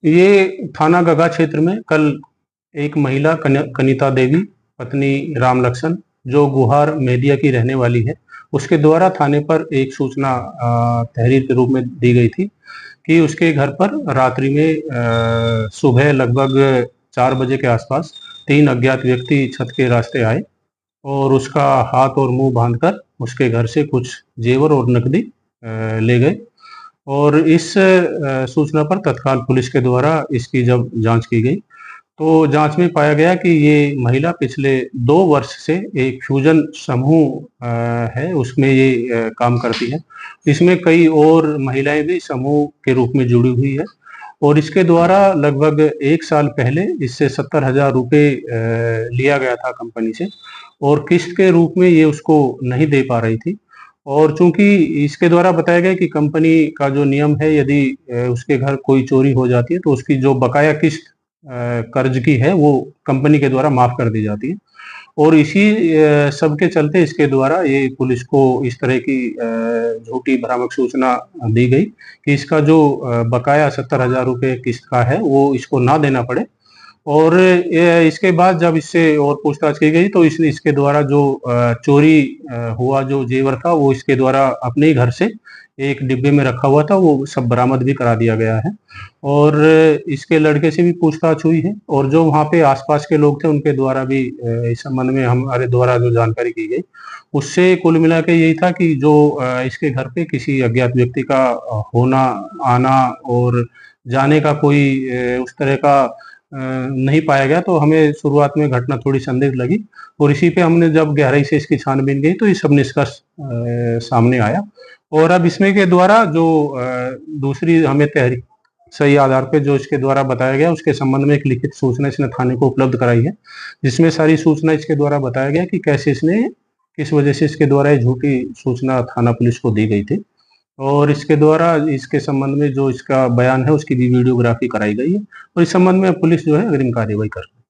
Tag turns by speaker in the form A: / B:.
A: ये थाना गगा क्षेत्र में कल एक महिला कनिता देवी पत्नी राम लक्ष्मण जो गुहार मेदिया की रहने वाली है, उसके द्वारा थाने पर एक सूचना तहरीर के रूप में दी गई थी कि उसके घर पर रात्रि में सुबह लगभग 4 बजे के आसपास 3 अज्ञात व्यक्ति छत के रास्ते आए और उसका हाथ और मुंह बांधकर उसके घर से कुछ जेवर और नकदी ले गए। और इस सूचना पर तत्काल पुलिस के द्वारा इसकी जब जांच की गई तो जांच में पाया गया कि ये महिला पिछले 2 वर्ष से एक फ्यूजन समूह है, उसमें ये काम करती है। इसमें कई और महिलाएं भी समूह के रूप में जुड़ी हुई है और इसके द्वारा लगभग 1 साल पहले इससे 70,000 रुपये लिया गया था कंपनी से और किस्त के रूप में ये उसको नहीं दे पा रही थी। और चूंकि इसके द्वारा बताया गया कि कंपनी का जो नियम है, यदि उसके घर कोई चोरी हो जाती है तो उसकी जो बकाया किस्त कर्ज की है वो कंपनी के द्वारा माफ कर दी जाती है। और इसी सब के चलते इसके द्वारा ये पुलिस को इस तरह की झूठी भ्रामक सूचना दी गई कि इसका जो बकाया 70,000 रुपये किस्त का है वो इसको ना देना पड़े। और इसके बाद जब इससे और पूछताछ की गई तो इसके द्वारा जो चोरी हुआ जो जेवर था वो इसके द्वारा अपने ही घर से एक डिब्बे में रखा हुआ था, वो सब बरामद भी करा दिया गया है। और इसके लड़के से भी पूछताछ हुई है और जो वहाँ पे आसपास के लोग थे उनके द्वारा भी इस संबंध में हमारे द्वारा जो जानकारी की गई उससे कुल मिला के यही था कि जो इसके घर पे किसी अज्ञात व्यक्ति का होना आना और जाने का कोई उस तरह का नहीं पाया गया। तो हमें शुरुआत में घटना थोड़ी संदिग्ध लगी और इसी पे हमने जब गहराई से इसकी छानबीन की तो ये सब निष्कर्ष सामने आया। और अब इसमें के द्वारा जो दूसरी हमें तहरीर सही आधार पे जो इसके द्वारा बताया गया उसके संबंध में एक लिखित सूचना इसने थाने को उपलब्ध कराई है, जिसमें सारी सूचना इसके द्वारा बताया गया कि कैसे इसने किस वजह से इसके द्वारा ये झूठी सूचना थाना पुलिस को दी गई थी। और इसके द्वारा इसके संबंध में जो इसका बयान है उसकी भी वीडियोग्राफी कराई गई है और इस संबंध में पुलिस जो है अग्रिम कार्यवाही कर रही है।